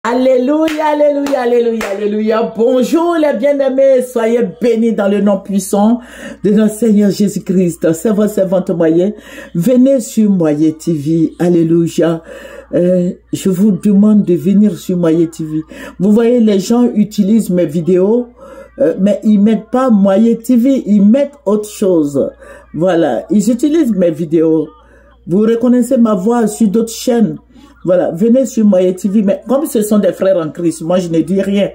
Alléluia, alléluia, alléluia, alléluia. Bonjour les bien-aimés, soyez bénis dans le nom puissant de notre Seigneur Jésus-Christ. C'est votre servante Moyen. Venez sur Moyen TV. Alléluia. Je vous demande de venir sur Moyen TV. Vous voyez, les gens utilisent mes vidéos, mais ils mettent pas Moyen TV, ils mettent autre chose. Voilà, ils utilisent mes vidéos. Vous reconnaissez ma voix sur d'autres chaînes. Voilà, venez sur Moyen TV, mais comme ce sont des frères en Christ, moi je ne dis rien,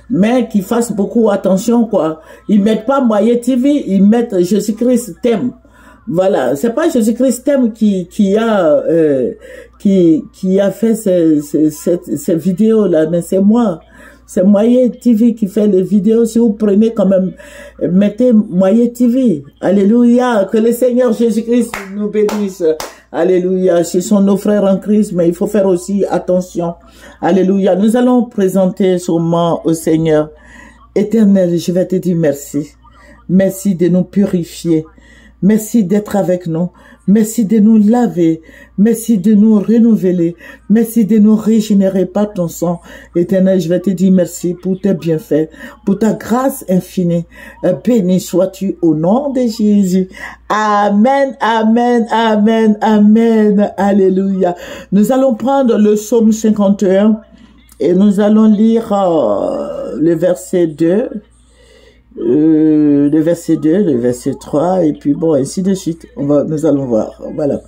mais qu'ils fassent beaucoup attention, quoi. Ils mettent pas Moyen TV, ils mettent Jésus-Christ t'aime. Voilà, c'est pas Jésus-Christ t'aime qui a fait ces vidéos-là, mais c'est moi. C'est Moyen TV qui fait les vidéos. Si vous prenez quand même, mettez Moyen TV. Alléluia. Que le Seigneur Jésus-Christ nous bénisse. Alléluia. Ce sont nos frères en Christ, mais il faut faire aussi attention. Alléluia. Nous allons présenter sûrement au Seigneur. Éternel, je vais te dire merci. Merci de nous purifier. Merci d'être avec nous. Merci de nous laver. Merci de nous renouveler. Merci de nous régénérer par ton sang. Éternel, je vais te dire merci pour tes bienfaits, pour ta grâce infinie. Béni sois-tu au nom de Jésus. Amen, amen, amen, amen. Alléluia. Nous allons prendre le psaume 51 et nous allons lire le verset 2. Le verset 2, le verset 3, et puis bon, ainsi de suite. Nous allons voir. Voilà.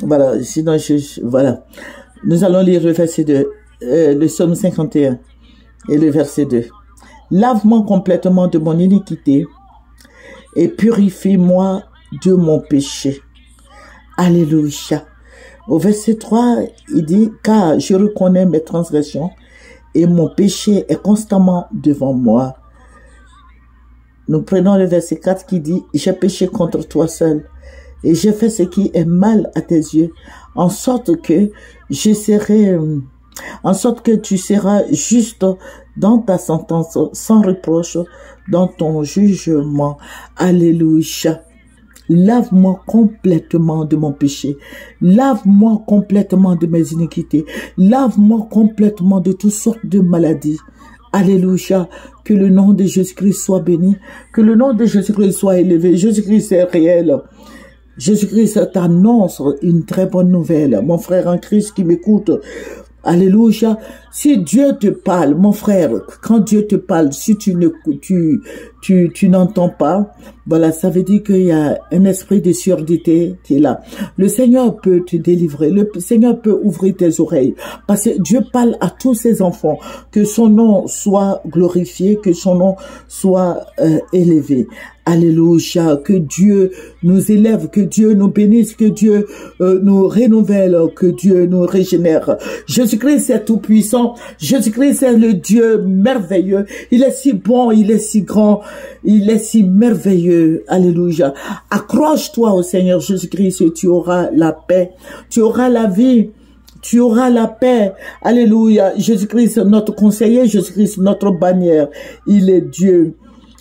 Voilà. Sinon, voilà. Nous allons lire le verset 2, le psaume 51, et le verset 2. Lave-moi complètement de mon iniquité, et purifie-moi de mon péché. Alléluia. Au verset 3, il dit, car je reconnais mes transgressions, et mon péché est constamment devant moi. Nous prenons le verset 4 qui dit, j'ai péché contre toi seul et j'ai fait ce qui est mal à tes yeux, en sorte que tu seras juste dans ta sentence, sans reproche dans ton jugement. Alléluia. Lave-moi complètement de mon péché. Lave-moi complètement de mes iniquités. Lave-moi complètement de toutes sortes de maladies. Alléluia, que le nom de Jésus-Christ soit béni, que le nom de Jésus-Christ soit élevé. Jésus-Christ est réel. Jésus-Christ t'annonce une très bonne nouvelle. Mon frère en Christ qui m'écoute, alléluia. Si Dieu te parle, mon frère, quand Dieu te parle, si tu n'entends pas, voilà, ça veut dire qu'il y a un esprit de surdité qui est là. Le Seigneur peut te délivrer, le Seigneur peut ouvrir tes oreilles, parce que Dieu parle à tous ses enfants, que son nom soit glorifié, que son nom soit élevé. Alléluia, que Dieu nous élève, que Dieu nous bénisse, que Dieu nous renouvelle, que Dieu nous régénère. Jésus-Christ est tout puissant, Jésus-Christ est le Dieu merveilleux, il est si bon, il est si grand, il est si merveilleux. Alléluia. Accroche-toi au Seigneur Jésus-Christ et tu auras la paix, tu auras la vie. Tu auras la paix. Alléluia. Jésus-Christ, notre conseiller, Jésus-Christ, notre bannière. Il est Dieu.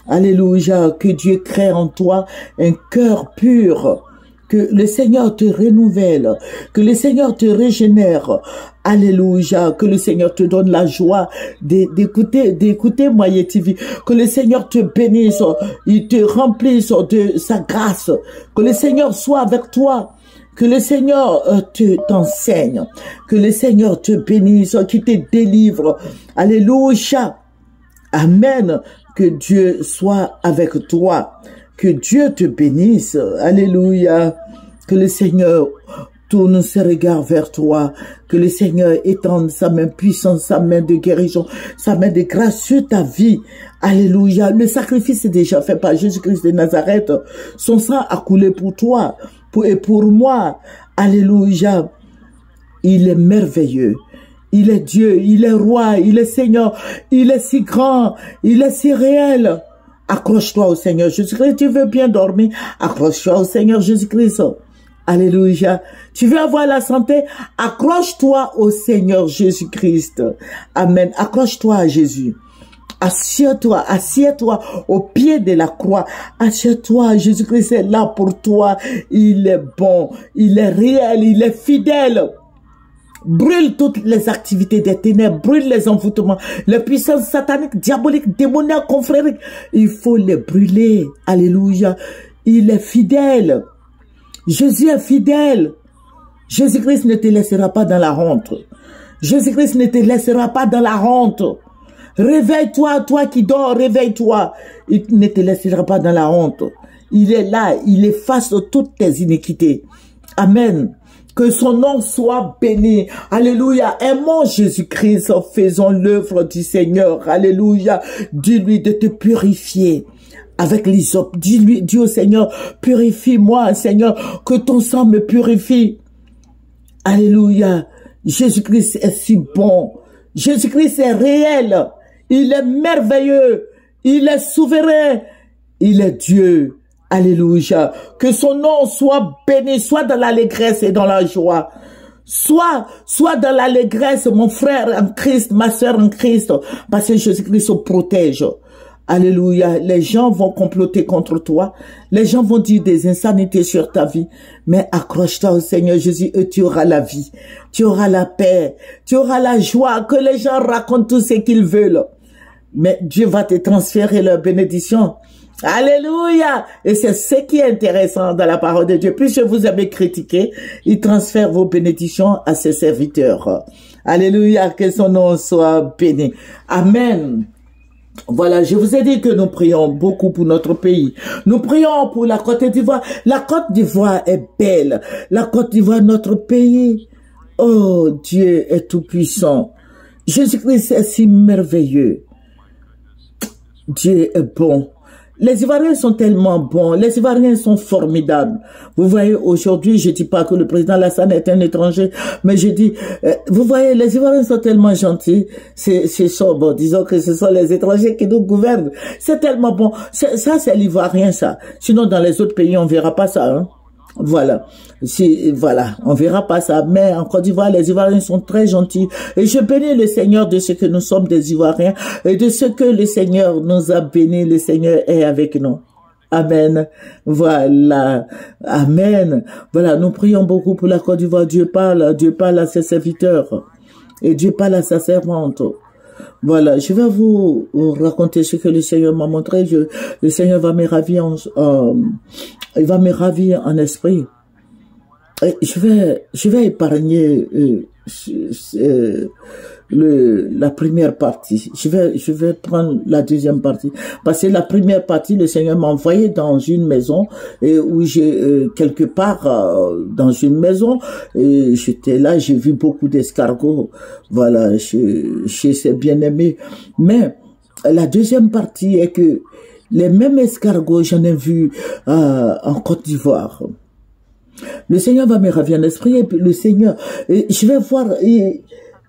Alléluia, que Dieu crée en toi un cœur pur, que le Seigneur te renouvelle, que le Seigneur te régénère. Alléluia, que le Seigneur te donne la joie d'écouter Moyen TV, que le Seigneur te bénisse, il te remplisse de sa grâce, que le Seigneur soit avec toi. Que le Seigneur t'enseigne, que le Seigneur te bénisse, qu'il te délivre. Alléluia. Amen. Que Dieu soit avec toi. Que Dieu te bénisse. Alléluia. Que le Seigneur tourne ses regards vers toi. Que le Seigneur étende sa main puissante, sa main de guérison, sa main de grâce sur ta vie. Alléluia. Le sacrifice est déjà fait par Jésus-Christ de Nazareth. Son sang a coulé pour toi et pour moi. Alléluia. Il est merveilleux. Il est Dieu, il est roi, il est Seigneur, il est si grand, il est si réel. Accroche-toi au Seigneur Jésus-Christ. Tu veux bien dormir? Accroche-toi au Seigneur Jésus-Christ. Alléluia. Tu veux avoir la santé? Accroche-toi au Seigneur Jésus-Christ. Amen. Accroche-toi à Jésus. Assieds-toi au pied de la croix. Assieds-toi, Jésus-Christ est là pour toi. Il est bon, il est réel, il est fidèle. Brûle toutes les activités des ténèbres, brûle les envoûtements, les puissances sataniques, diaboliques, démoniaques, confrériques. Il faut les brûler. Alléluia. Il est fidèle. Jésus est fidèle. Jésus-Christ ne te laissera pas dans la honte. Jésus-Christ ne te laissera pas dans la honte. Réveille-toi, toi qui dors, réveille-toi. Il ne te laissera pas dans la honte. Il est là, il efface toutes tes iniquités. Amen. Que son nom soit béni. Alléluia. Aimons Jésus-Christ, faisons l'œuvre du Seigneur. Alléluia. Dis-lui de te purifier avec l'hysope. Dis au Seigneur, purifie-moi, Seigneur, que ton sang me purifie. Alléluia. Jésus-Christ est si bon. Jésus-Christ est réel. Il est merveilleux. Il est souverain. Il est Dieu. Alléluia. Que son nom soit béni, soit dans l'allégresse et dans la joie. Soit dans l'allégresse, mon frère en Christ, ma soeur en Christ, parce que Jésus-Christ se protège. Alléluia. Les gens vont comploter contre toi. Les gens vont dire des insanités sur ta vie. Mais accroche-toi au Seigneur Jésus et tu auras la vie. Tu auras la paix. Tu auras la joie. Que les gens racontent tout ce qu'ils veulent. Mais Dieu va te transférer leur bénédiction. Alléluia. Et c'est ce qui est intéressant dans la parole de Dieu. Puisque vous avez critiqué, il transfère vos bénédictions à ses serviteurs. Alléluia. Que son nom soit béni. Amen. Voilà, je vous ai dit que nous prions beaucoup pour notre pays. Nous prions pour la Côte d'Ivoire. La Côte d'Ivoire est belle. La Côte d'Ivoire, notre pays. Oh, Dieu est tout puissant. Jésus-Christ est si merveilleux. Dieu est bon. Les Ivoiriens sont tellement bons. Les Ivoiriens sont formidables. Vous voyez, aujourd'hui, je dis pas que le président Lassane est un étranger, mais je dis, vous voyez, les Ivoiriens sont tellement gentils. C'est bon, disons que ce sont les étrangers qui nous gouvernent. C'est tellement bon. Ça, c'est l'Ivoirien, ça. Sinon, dans les autres pays, on verra pas ça, hein. Voilà. Voilà, on verra pas ça. Mais en Côte d'Ivoire, les Ivoiriens sont très gentils. Et je bénis le Seigneur de ce que nous sommes des Ivoiriens et de ce que le Seigneur nous a bénis. Le Seigneur est avec nous. Amen. Voilà. Amen. Voilà, nous prions beaucoup pour la Côte d'Ivoire. Dieu parle à ses serviteurs. Et Dieu parle à sa servante. Voilà, je vais vous raconter ce que le Seigneur m'a montré. Le Seigneur va me ravir il va me ravir en esprit. Et je vais épargner la première partie. Je vais prendre la deuxième partie. Parce que la première partie, le Seigneur m'a envoyé dans une maison où j'ai quelque part dans une maison et j'étais là, j'ai vu beaucoup d'escargots. Voilà, chez ses bien-aimés. Mais la deuxième partie est que les mêmes escargots, j'en ai vu en Côte d'Ivoire. Le Seigneur va me ravir l'esprit et puis le Seigneur, je vais voir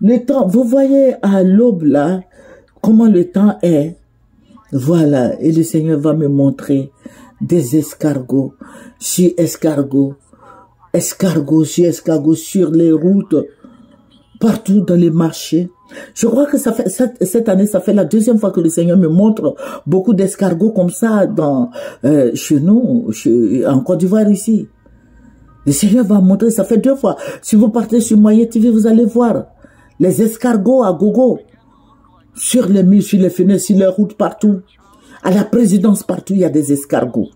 le temps. Vous voyez à l'aube là, comment le temps est. Voilà, et le Seigneur va me montrer des escargots sur escargots, escargots sur escargots sur les routes, partout dans les marchés. Je crois que ça fait cette année, ça fait la deuxième fois que le Seigneur me montre beaucoup d'escargots comme ça chez nous, en Côte d'Ivoire ici. Le Seigneur va montrer, ça fait 2 fois. Si vous partez sur Moyen TV, vous allez voir les escargots à gogo sur les murs, sur les fenêtres, sur les routes, partout. À la présidence, partout, il y a des escargots.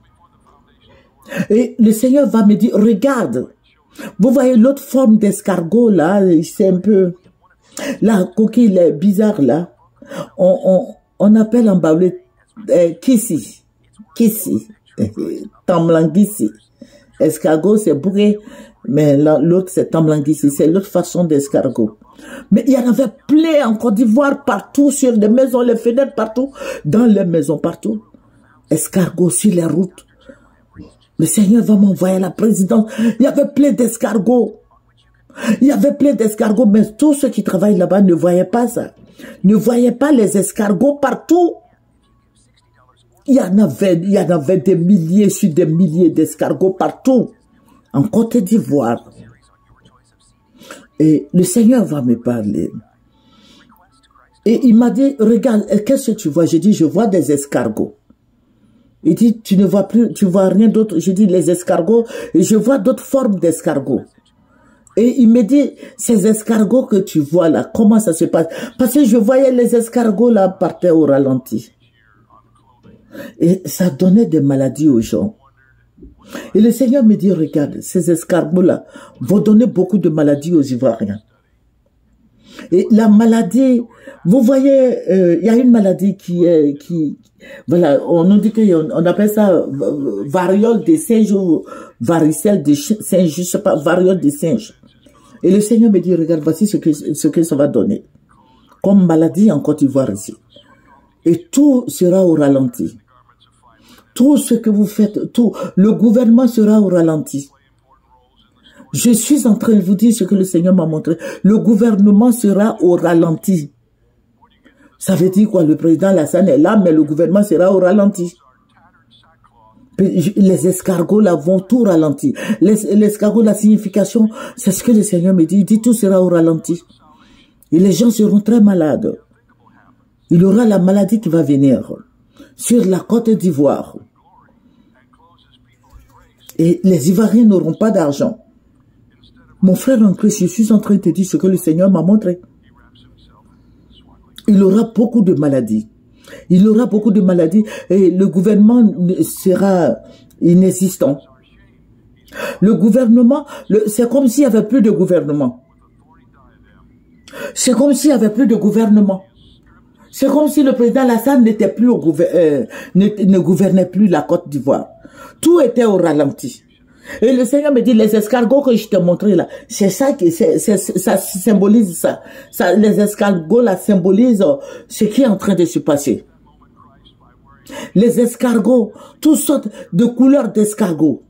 Et le Seigneur va me dire, regarde, vous voyez l'autre forme d'escargot là, c'est un peu... La coquille est bizarre là. On appelle en baoulé kissi. Tamblangissi. Escargot c'est bourré, mais l'autre c'est tamblangissi. C'est l'autre façon d'escargot. Mais il y en avait plein en Côte d'Ivoire partout, sur les maisons, les fenêtres partout, dans les maisons partout. Escargot sur les routes. Le Seigneur va m'envoyer à la présidence. Il y avait plein d'escargots. Il y avait plein d'escargots, mais tous ceux qui travaillent là-bas ne voyaient pas ça. Ne voyaient pas les escargots partout. Il y en avait des milliers sur des milliers d'escargots partout, en Côte d'Ivoire. Et le Seigneur va me parler. Et il m'a dit, regarde, qu'est-ce que tu vois? J'ai dit, je vois des escargots. Il dit, tu ne vois plus, tu vois rien d'autre. Je dis, les escargots, et je vois d'autres formes d'escargots. Et il me dit, ces escargots que tu vois là, comment ça se passe? Parce que je voyais les escargots là partir au ralenti. Et ça donnait des maladies aux gens. Et le Seigneur me dit, regarde, ces escargots-là vont donner beaucoup de maladies aux Ivoiriens. Et la maladie, vous voyez, il y a une maladie voilà, on nous dit qu'on appelle ça variole des singes ou varicelle des singes, je sais pas, variole des singes. Et le Seigneur me dit, regarde, voici ce que ça va donner comme maladie en Côte d'Ivoire ici. Et tout sera au ralenti. Tout ce que vous faites, tout, le gouvernement sera au ralenti. Je suis en train de vous dire ce que le Seigneur m'a montré. Le gouvernement sera au ralenti. Ça veut dire quoi? Le président Lassane est là, mais le gouvernement sera au ralenti. Les escargots là vont tout ralentir. L'escargot, la signification, c'est ce que le Seigneur me dit. Il dit tout sera au ralenti. Et les gens seront très malades. Il y aura la maladie qui va venir sur la Côte d'Ivoire. Et les Ivoiriens n'auront pas d'argent. Mon frère en Christ, je suis en train de te dire ce que le Seigneur m'a montré. Il aura beaucoup de maladies. Il aura beaucoup de maladies et le gouvernement sera inexistant. Le gouvernement, c'est comme s'il n'y avait plus de gouvernement. C'est comme s'il n'y avait plus de gouvernement. C'est comme si le président Lassane n'était plus ne gouvernait plus la Côte d'Ivoire. Tout était au ralenti. Et le Seigneur me dit, les escargots que je t'ai montré là, c'est ça ça symbolise ça. Les escargots là symbolisent ce qui est en train de se passer. Les escargots, toutes sortes de couleurs d'escargots.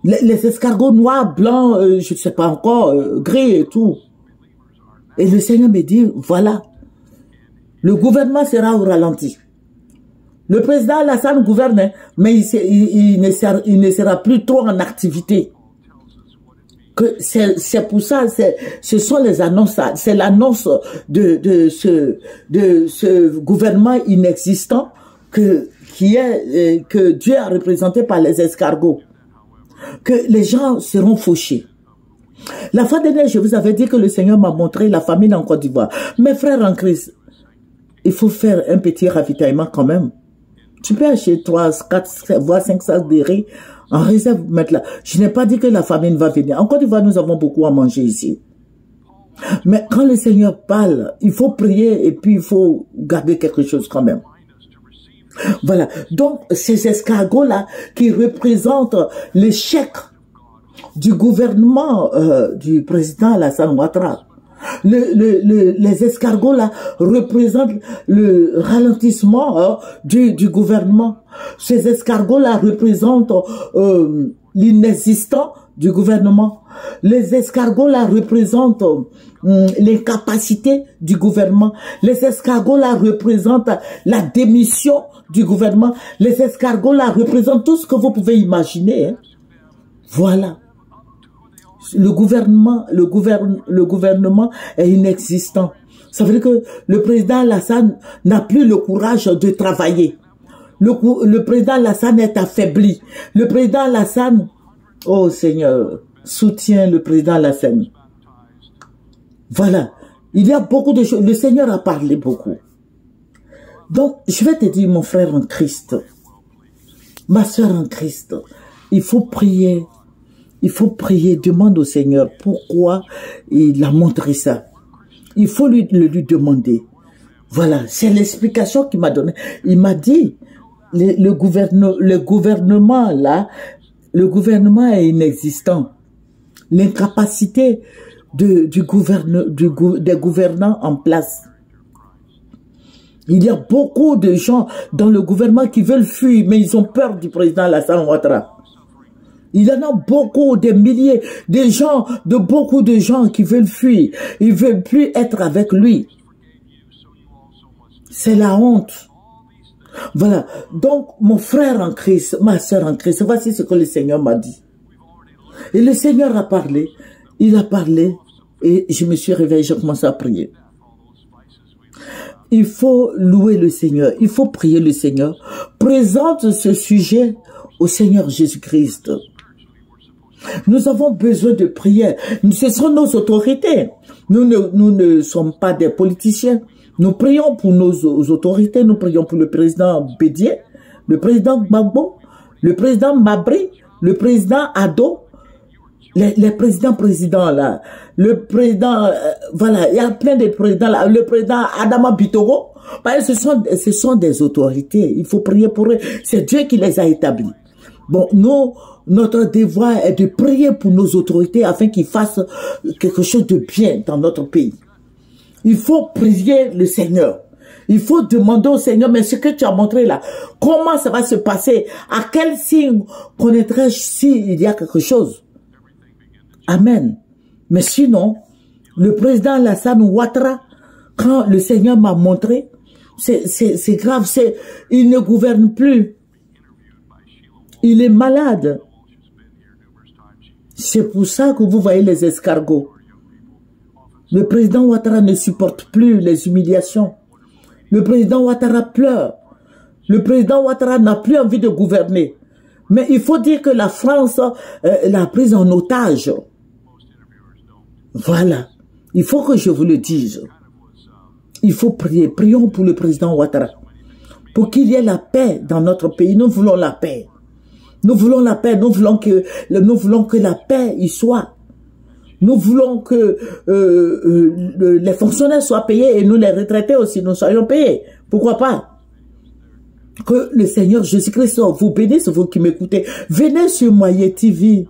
Les escargots noirs, blancs, je ne sais pas encore, gris et tout. Et le Seigneur me dit, voilà, le gouvernement sera au ralenti. Le président Alassane gouverne, mais il ne sera plus trop en activité. C'est pour ça, ce sont les annonces, c'est l'annonce de ce gouvernement inexistant que Dieu a représenté par les escargots. Que les gens seront fauchés. La fois dernière, je vous avais dit que le Seigneur m'a montré la famine en Côte d'Ivoire. Mes frères en Christ, il faut faire un petit ravitaillement quand même. Tu peux acheter 3, 4, voire 5 sacs de riz en réserve, mettre là. Je n'ai pas dit que la famine va venir. En Côte d'Ivoire, nous avons beaucoup à manger ici. Mais quand le Seigneur parle, il faut prier et puis il faut garder quelque chose quand même. Voilà. Donc, ces escargots-là qui représentent l'échec du gouvernement du président Alassane Ouattara. Les escargots là représentent le ralentissement du gouvernement. Ces escargots là représentent l'inexistant du gouvernement. Les escargots là représentent l'incapacité du gouvernement. Les escargots là représentent la démission du gouvernement. Les escargots là représentent tout ce que vous pouvez imaginer. Hein. Voilà. Le gouvernement est inexistant. Ça veut dire que le président Alassane n'a plus le courage de travailler. Le président Alassane est affaibli. Le président Alassane, oh Seigneur, soutient le président Alassane. Voilà. Il y a beaucoup de choses. Le Seigneur a parlé beaucoup. Donc, je vais te dire, mon frère en Christ, ma soeur en Christ, il faut prier. Il faut prier, demande au Seigneur pourquoi il a montré ça. Il faut lui demander. Voilà, c'est l'explication qu'il m'a donnée. Il m'a dit, le gouvernement là, le gouvernement est inexistant. L'incapacité des gouvernants en place. Il y a beaucoup de gens dans le gouvernement qui veulent fuir, mais ils ont peur du président Alassane Ouattara. Il y en a beaucoup, des milliers beaucoup de gens qui veulent fuir. Ils ne veulent plus être avec lui. C'est la honte. Voilà. Donc, mon frère en Christ, ma soeur en Christ, voici ce que le Seigneur m'a dit. Et le Seigneur a parlé. Il a parlé et je me suis réveillé, j'ai commencé à prier. Il faut louer le Seigneur. Il faut prier le Seigneur. Présente ce sujet au Seigneur Jésus-Christ. Nous avons besoin de prière. Ce sont nos autorités. Nous ne sommes pas des politiciens. Nous prions pour nos autorités. Nous prions pour le président Bédié, le président Gbagbo, le président Mabri, le président Ado, les présidents là, le président, voilà, il y a plein de présidents là, le président Adama Bitoro. Ce sont des autorités. Il faut prier pour eux. C'est Dieu qui les a établis. Bon, notre devoir est de prier pour nos autorités afin qu'ils fassent quelque chose de bien dans notre pays. Il faut prier le Seigneur. Il faut demander au Seigneur, mais ce que tu as montré là, comment ça va se passer? À quel signe connaîtrai-je s'il y a quelque chose? Amen. Mais sinon, le président Alassane Ouattara, quand le Seigneur m'a montré, c'est grave, il ne gouverne plus. Il est malade. C'est pour ça que vous voyez les escargots. Le président Ouattara ne supporte plus les humiliations. Le président Ouattara pleure. Le président Ouattara n'a plus envie de gouverner. Mais il faut dire que la France l'a prise en otage. Voilà. Il faut que je vous le dise. Il faut prier. Prions pour le président Ouattara. Pour qu'il y ait la paix dans notre pays. Nous voulons la paix. Nous voulons la paix. Nous voulons que la paix y soit. Nous voulons que les fonctionnaires soient payés et nous les retraités aussi, nous soyons payés. Pourquoi pas? Que le Seigneur Jésus-Christ vous bénisse, vous qui m'écoutez. Venez sur Moyen TV.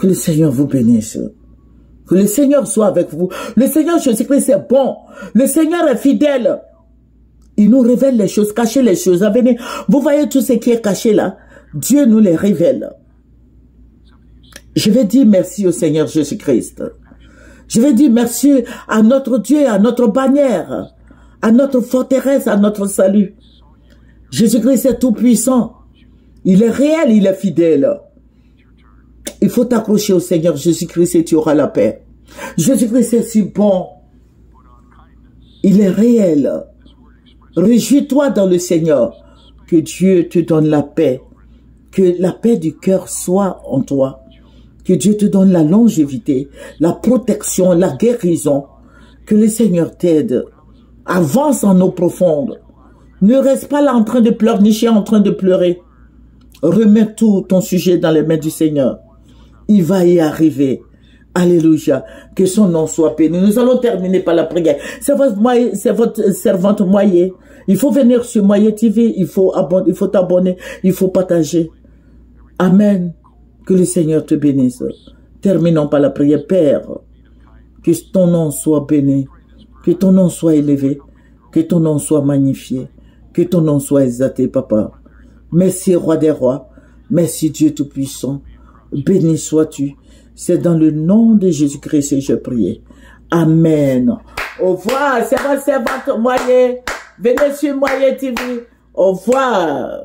Que le Seigneur vous bénisse. Que le Seigneur soit avec vous. Le Seigneur Jésus-Christ est bon. Le Seigneur est fidèle. Il nous révèle les choses, cacher les choses. Venez, vous voyez tout ce qui est caché là. Dieu nous les révèle. Je vais dire merci au Seigneur Jésus-Christ. Je vais dire merci à notre Dieu, à notre bannière, à notre forteresse, à notre salut. Jésus-Christ est tout puissant. Il est réel, il est fidèle. Il faut t'accrocher au Seigneur Jésus-Christ et tu auras la paix. Jésus-Christ est si bon. Il est réel. Réjouis-toi dans le Seigneur. Que Dieu te donne la paix. Que la paix du cœur soit en toi. Que Dieu te donne la longévité, la protection, la guérison. Que le Seigneur t'aide. Avance en eau profonde. Ne reste pas là en train de pleurnicher, en train de pleurer. Remets tout ton sujet dans les mains du Seigneur. Il va y arriver. Alléluia. Que son nom soit béni. Nous allons terminer par la prière. C'est votre servante Moyen. Il faut venir sur Moyen TV. Il faut t'abonner. Il faut partager. Amen. Que le Seigneur te bénisse. Terminons par la prière. Père, que ton nom soit béni. Que ton nom soit élevé. Que ton nom soit magnifié. Que ton nom soit exalté, Papa. Merci, Roi des rois. Merci, Dieu Tout-Puissant. Béni sois-tu. C'est dans le nom de Jésus-Christ que je prie. Amen. Au revoir. C'est votre servante Moyen. Venez sur Moyen TV. Au revoir.